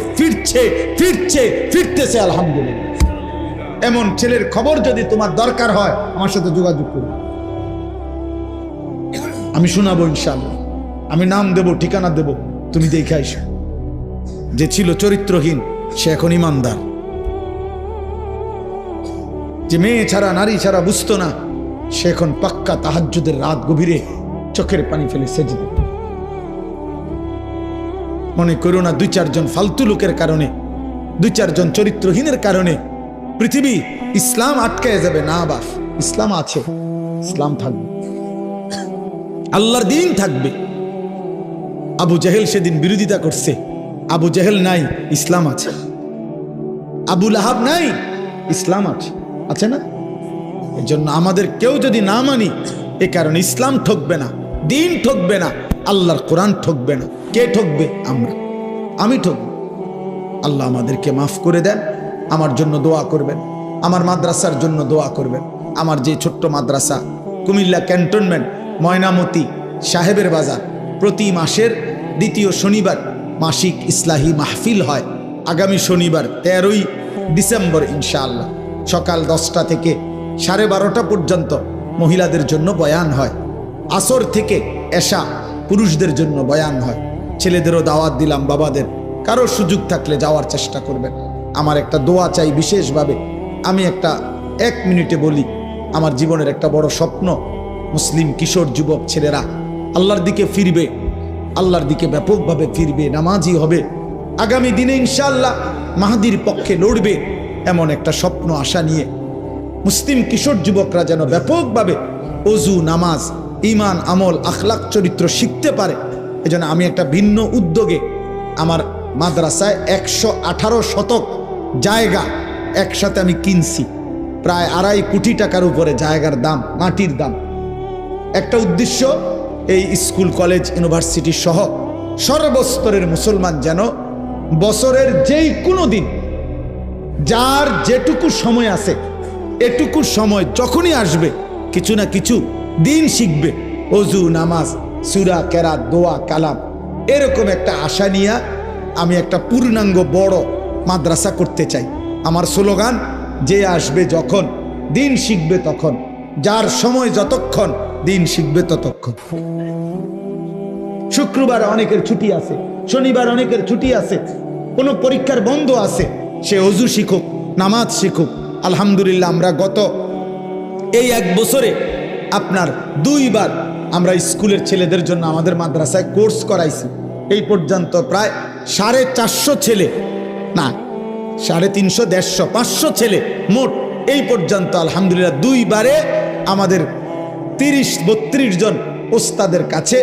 [SPEAKER 1] ফিরতেছে আলহামদুলিল্লাহ। এমন ছেলের খবর যদি তোমার দরকার হয় আমার সাথে যোগাযোগ করো, আমি শোনাবো ইনশাআল্লাহ। আমি নাম দেব, ঠিকানা দেব, তুমি দেখে আইসো। যে ছিল চরিত্রহীন সে এখন ইমানদার, যে মেয়ে ছাড়া, নারী ছাড়া বুঝতো না, সে এখন পাক্কা তাহাজ্জুদের রাত গভীরে চোখের পানি ফেলে সেজদা। মনে করো না 2-4 জন ফালতু লোকের কারণে, 2-4 জন চরিত্রহীনের কারণে পৃথিবী ইসলাম আটকায় যাবে না। বাস ইসলাম আছে, ইসলাম থাকবে, আল্লাহর দ্বীন থাকবে। আবু জেহেল সেদিন বিরোধিতা করছে, আবু জেহেল নাই, ইসলাম আছে। আবু লাহাব নাই, ইসলাম আছে, আছে না? এর জন্য আমাদের কেউ যদি না মানি, এ কারণে ইসলাম ঠকবে না, দ্বীন ঠকবে না, আল্লাহর কোরআন ঠকবে না। কে ঠকবে? আমরা, আমি ঠকবো। আল্লাহ আমাদেরকে মাফ করে দেন। আমার জন্য দোয়া করবেন, আমার মাদ্রাসার জন্য দোয়া করবেন। আমার যে ছোট্ট মাদ্রাসা কুমিল্লা ক্যান্টনমেন্ট ময়নামতি সাহেবের বাজার, প্রতি মাসের দ্বিতীয় শনিবার মাসিক ইসলাহি মাহফিল হয়। আগামী শনিবার 13ই ডিসেম্বর ইনশাআল্লাহ সকাল 10টা থেকে 12:30 পর্যন্ত মহিলাদের জন্য বয়ান হয়। আসর থেকে এশা পুরুষদের জন্য বয়ান হয়। ছেলেদেরও দাওয়াত দিলাম, বাবাদের কারো সুযোগ থাকলে যাওয়ার চেষ্টা করবেন। আমার একটা দোয়া চাই বিশেষভাবে। আমি একটা 1 মিনিটে বলি, আমার জীবনের একটা বড় স্বপ্ন, মুসলিম কিশোর যুবক ছেলেরা আল্লাহর দিকে ফিরবে, আল্লাহর দিকে ব্যাপকভাবে ফিরবে, নামাজি হবে, আগামী দিনে ইনশাআল্লাহ মাহদির পক্ষে লড়বে, এমন একটা স্বপ্ন আশা নিয়ে মুসলিম কিশোর যুবকরা যেন ব্যাপকভাবে ওযু, নামাজ, ঈমান, আমল, আখলাক, চরিত্র শিখতে পারে। এজন্য আমি একটা ভিন্ন উদ্যোগে আমার মাদ্রাসায় 118 শতক জায়গা একসাথে আমি কিনছি, প্রায় 2.5 কোটি টাকার উপরে জায়গার দাম, মাটির দাম। একটা উদ্দেশ্য, এই স্কুল, কলেজ, ইউনিভার্সিটি সহ সর্বস্তরের মুসলমান যেন বছরের যেই কোনো দিন, যার যেটুকু সময় আছে, এটুকু সময় যখনই আসবে কিছু না কিছু দিন শিখবে। ওযু, নামাজ, সূরা, কেরাত, দোয়া, কালাম, এরকম একটা আশা নিয়ে আমি একটা পূর্ণাঙ্গ বড় মাদ্রাসা করতে চাই। আমার স্লোগান, যে আসবে যখন দিন শিখবে তখন, যার সময় যতক্ষণ দিন শিখবে ততক্ষণ। শুক্রবার অনেকের ছুটি আছে, শনিবার অনেকের ছুটি আছে, কোনো পরীক্ষার বন্ধ আছে, সে ওযু শিখুক, নামাজ শিখুক। আলহামদুলিল্লাহ আমরা গত এই 1 বছরে আপনার 2 বার আমরা স্কুলের ছেলেদের জন্য আমাদের মাদ্রাসায় কোর্স করাইছি। এই পর্যন্ত প্রায় 450 ছেলে, না 350, 150, 500 ছেলে মোট এই পর্যন্ত আলহামদুলিল্লাহ 2 বারে আমাদের 30-32 জন ওস্তাদের কাছে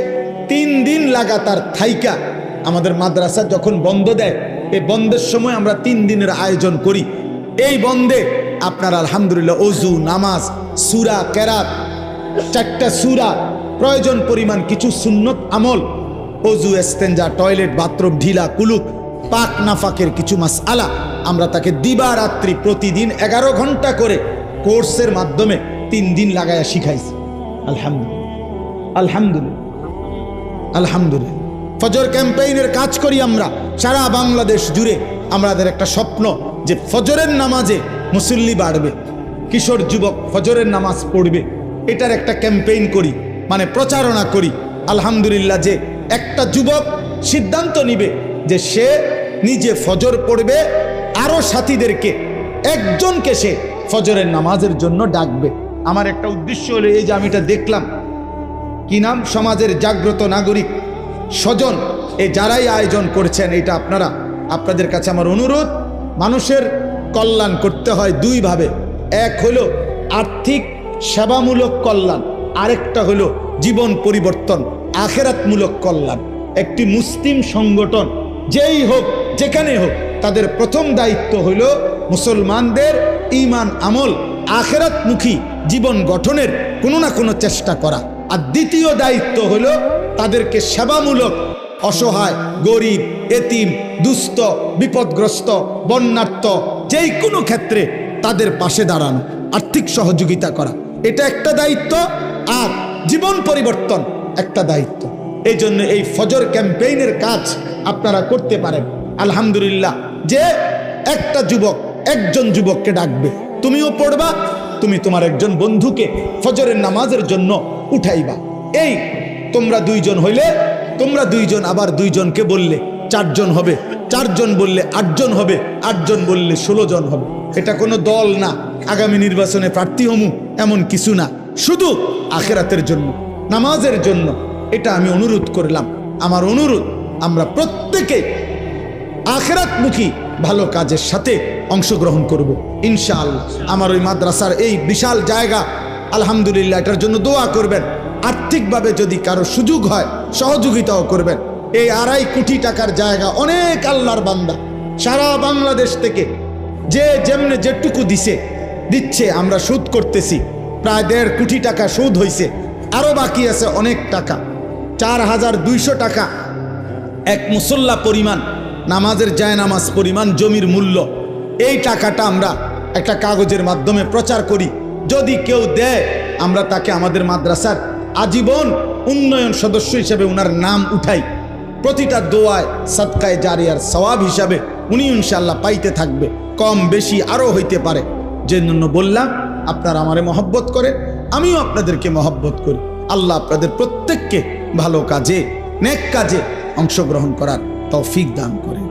[SPEAKER 1] 3 দিন লাগাতার থাইকা আমাদের মাদ্রাসা যখন বন্ধ দেয়, এই বন্ধের সময় আমরা 3 দিনের আয়োজন করি। এই বন্ধে আপনার আলহামদুলিল্লাহ ওযু, নামাজ, সূরা, কেরাত, 4টা সূরা, প্রয়োজন পরিমাণ কিছু সুন্নত আমল, ওযু, ইস্তেঞ্জা, টয়লেট, বাথরুম, ঢিলা, কুলুক, পাক নাফাকের কিছু মাসআলা আমরা তাকে দিবারাত্রি প্রতিদিন 11 ঘন্টা করে কোর্সের মাধ্যমে 3 দিন লাগায়া শিখাইছি। আলহামদুলিল্লাহ, আলহামদুলিল্লাহ, আলহামদুলিল্লাহ। ফজর ক্যাম্পেইনের কাজ করি আমরা সারা বাংলাদেশ জুড়ে। আমাদের একটা স্বপ্ন যে ফজরের নামাজে মুসল্লি বাড়বে, কিশোর যুবক ফজরের নামাজ পড়বে, এটার একটা ক্যাম্পেইন করি, মানে প্রচারণা করি। আলহামদুলিল্লাহ, যে একটা যুবক সিদ্ধান্ত নিবে যে সে নিজে ফজর পড়বে, আরো সাথীদেরকে একজনকে সে ফজরের নামাজের জন্য ডাকবে। আমার একটা উদ্দেশ্য হলো এই যে আমি এটা দেখলাম, কি নাম, সমাজের জাগ্রত নাগরিক স্বজন, এই যারাই আয়োজন করেছেন, এটা আপনাদের কাছে আমার অনুরোধ, মানুষের কল্যাণ করতে হয় দুইভাবে। এক হলো আর্থিক সেবামূলক কল্যাণ, আরেকটা হলো জীবন পরিবর্তন আখেরাতমূলক কল্যাণ। একটি মুসলিম সংগঠন যেই হোক যেখানে হোক, তাদের প্রথম দায়িত্ব হলো মুসলমানদের ঈমান আমল আখেরাতমুখী জীবন গঠনের কোনো না কোনো চেষ্টা করা। আর দ্বিতীয় দায়িত্ব হলো তাদেরকে সেবামূলক, অসহায়, গরিব, এতিম, দুস্থ, বিপদগ্রস্ত, বন্যার্থ যেই কোনো ক্ষেত্রে তাদের পাশে দাঁড়ানো, আর্থিক সহযোগিতা করা, এটা একটা দায়িত্ব। আর জীবন পরিবর্তন একটা দায়িত্ব। এই জন্য এই ফজর ক্যাম্পেইনের কাজ আপনারা করতে পারেন। আলহামদুলিল্লাহ, যে একটা যুবক একজন যুবককে ডাকবে, তুমিও পড়বা, তুমি তোমার একজন বন্ধুকে ফজরের নামাজের জন্য উঠাইবা। এই তোমরা 2 জন হইলে, তোমরা 2 জন আবার 2 জনকে বললে 4 জন হবে, 4 জন বললে 8 জন হবে, 8 জন বললে 16 জন হবে। এটা কোনো দল না, আগামী নির্বাচনে প্রার্থী হমু এমন কিছু না, শুধু আখেরাতের জন্য, নামাজের জন্য। এটা আমি অনুরোধ করলাম। আমার অনুরোধ, আমরা প্রত্যেকে আখেরাতমুখী ভালো কাজের সাথে অংশগ্রহণ করব ইনশাআল্লাহ। আমার ওই মাদ্রাসার এই বিশাল জায়গা, আলহামদুলিল্লাহ, এটার জন্য দোয়া করবেন। আর্থিকভাবে যদি কারো সুযোগ হয় সহযোগিতাও করবেন। এই 2.5 কোটি টাকার জায়গা, অনেক আল্লাহর বান্দা সারা বাংলাদেশ থেকে যে যেমনে যেটুকু দিচ্ছে, আমরা সুদ করতেছি, প্রায় 1.5 কোটি টাকা সুদ হয়েছে, আরো বাকি আছে অনেক টাকা। 4200 টাকা এক মুসল্লা পরিমাণ, নামাজের জায়নামাজ পরিমাণ জমির মূল্য। এই টাকাটা আমরা একটা কাগজের মাধ্যমে প্রচার করি, যদি কেউ দেয় আমরা তাকে আমাদের মাদ্রাসার আজীবন উন্নয়ন সদস্য হিসেবে উনার নাম উঠাই। প্রতিটা দোয়ায় সাদকায়ে জারিয়ার সওয়াব হিসাবে উনি ইনশাআল্লাহ পাইতে থাকবে, কম বেশি আরও হইতে পারে। যে জন্য বললাম, আপনারা আমারে মহব্বত করে, আমিও আপনাদেরকে মহব্বত করি। আল্লাহ আপনাদের প্রত্যেককে ভালো কাজে, নেক কাজে অংশগ্রহণ করার তৌফিক দান করে।